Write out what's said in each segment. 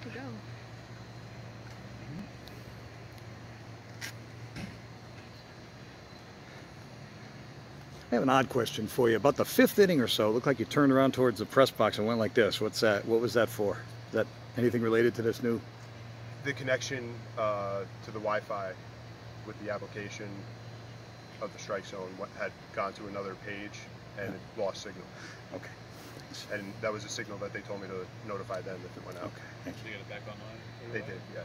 good to go. I have an odd question for you. About the fifth inning or so, it looked like you turned around towards the press box and went like this. What's that? What was that for? Is that anything related to this new? The connection to the Wi-Fi with the application of the strike zone had gone to another page and it lost signal. Okay. Thanks. And that was a signal that they told me to notify them if it went out. Okay. Thank you. Did you get it back online? They did, yeah.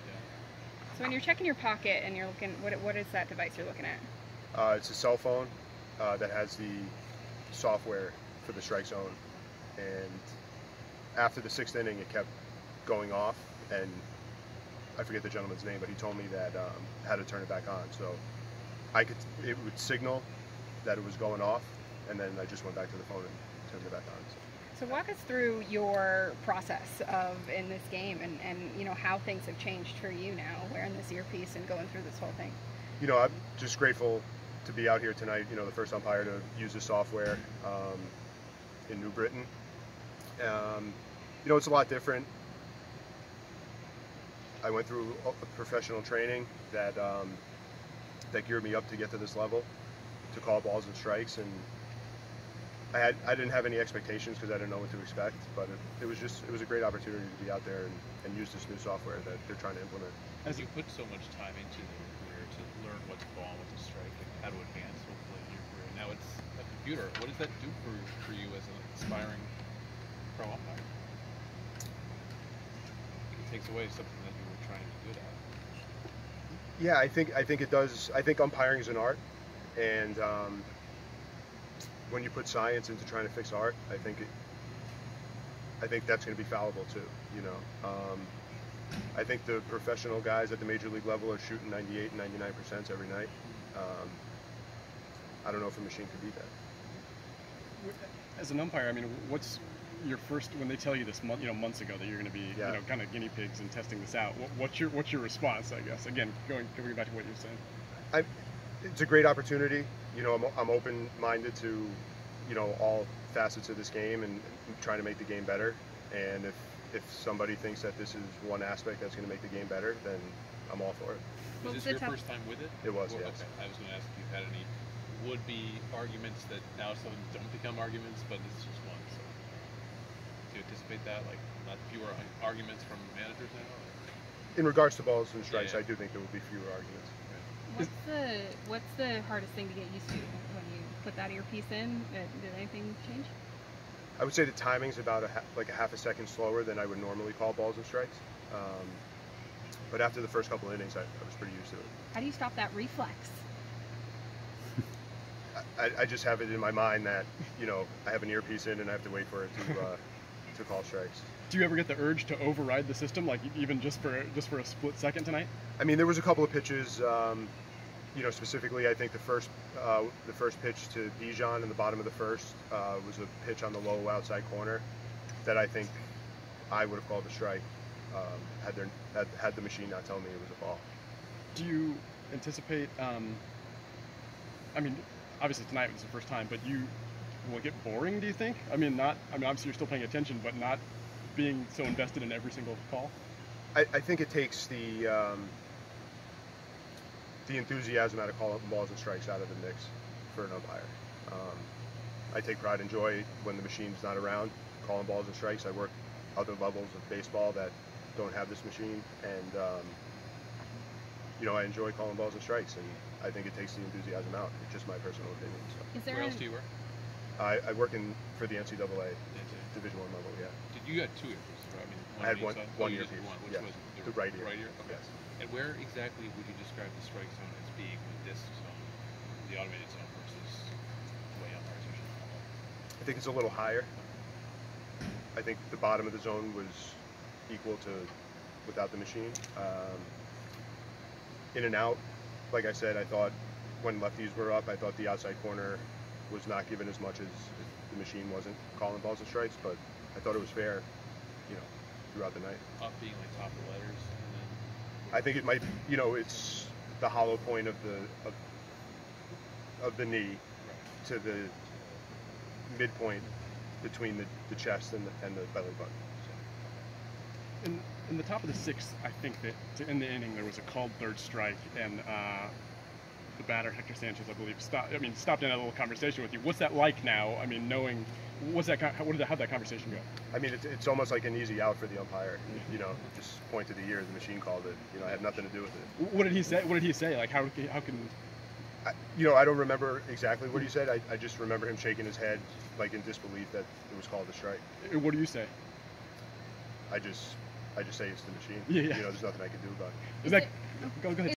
So when you're checking your pocket and you're looking, what is that device you're looking at? It's a cell phone that has the software for the strike zone, and after the sixth inning it kept going off, and I forget the gentleman's name, but he told me that I had to turn it back on. So it would signal that it was going off, and then I just went back to the phone and turned it back on. So walk us through your process in this game and you know how things have changed for you now, wearing this earpiece and going through this whole thing. You know, I'm just grateful to be out here tonight. You know, the first umpire to use the software in New Britain. You know, it's a lot different. I went through a professional training that that geared me up to get to this level, to call balls and strikes, and I didn't have any expectations because I didn't know what to expect, but it was a great opportunity to be out there and use this new software that they're trying to implement. As you put so much time into your career to learn what's ball, what's a strike, and how to advance hopefully in your career, now it's a computer. What does that do for you as an aspiring pro umpire? It takes away something that you were trying to be good at. Yeah, I think it does. I think umpiring is an art, and when you put science into trying to fix art, I think that's going to be fallible too. You know, I think the professional guys at the major league level are shooting 98 and 99% every night. I don't know if a machine could beat that. As an umpire, I mean, what's your first, when they tell you this months ago that you're going to be kind of guinea pigs and testing this out? What's your response? I guess again, going back to what you're saying. It's a great opportunity. You know, I'm open-minded to, you know, all facets of this game and trying to make the game better. And if somebody thinks that this is one aspect that's going to make the game better, then I'm all for it. Was this your first time with it? It was, yes. Okay. I was going to ask if you've had any would-be arguments that now some don't become arguments, but this is just one. So, do you anticipate that, like, not fewer arguments from managers now? Or? In regards to balls and strikes, yeah. I do think there will be fewer arguments. What's the hardest thing to get used to when you put that earpiece in? Did anything change? I would say the timing's about like a half a second slower than I would normally call balls and strikes. But after the first couple of innings, I was pretty used to it. How do you stop that reflex? I just have it in my mind that, you know, I have an earpiece in and I have to wait for it to call strikes. Do you ever get the urge to override the system, like even just for a split second tonight? I mean, there was a couple of pitches. You know, specifically, I think the first pitch to Bijan in the bottom of the first was a pitch on the low outside corner that I think I would have called a strike had the machine not tell me it was a ball. Do you anticipate? I mean, obviously tonight was the first time, but will it get boring? Do you think? I mean, obviously you're still paying attention, but not being so invested in every single call. I think it takes the enthusiasm out of calling balls and strikes out of the mix for an umpire. I take pride and joy when the machine's not around calling balls and strikes. I work other levels of baseball that don't have this machine, and you know, I enjoy calling balls and strikes, and I think it takes the enthusiasm out. It's just my personal opinion. So. Where else do you work? I work for the NCAA Division I level. Yeah. Did you had two earpieces? Right? I mean, I had one earpiece. Which was the right ear. Right ear. Okay. Yes. And where exactly would you describe the strike zone as being with this zone, the automated zone versus the way umpires usually call it? I think it's a little higher. I think the bottom of the zone was equal to without the machine. In and out, like I said, I thought when lefties were up, I thought the outside corner was not given as much as the machine wasn't calling balls and strikes, but I thought it was fair, you know, throughout the night. Up being like top of the letters, and then I think it might, you know, it's the hollow point of the knee to the midpoint between the chest and the belly button. And in the top of the sixth, I think that in the inning there was a called third strike, and the batter Hector Sanchez, I believe, stopped and had a little conversation with you. What's that like now? I mean, knowing how'd that conversation go? I mean, it's almost like an easy out for the umpire. You know, just point to the year the machine called it. You know, I had nothing to do with it. What did he say? What did he say? Like, how can? You know, I don't remember exactly what he said. I just remember him shaking his head, like in disbelief that it was called a strike. What do you say? I just say it's the machine. Yeah. You know, there's nothing I can do about it. Is that? Go ahead.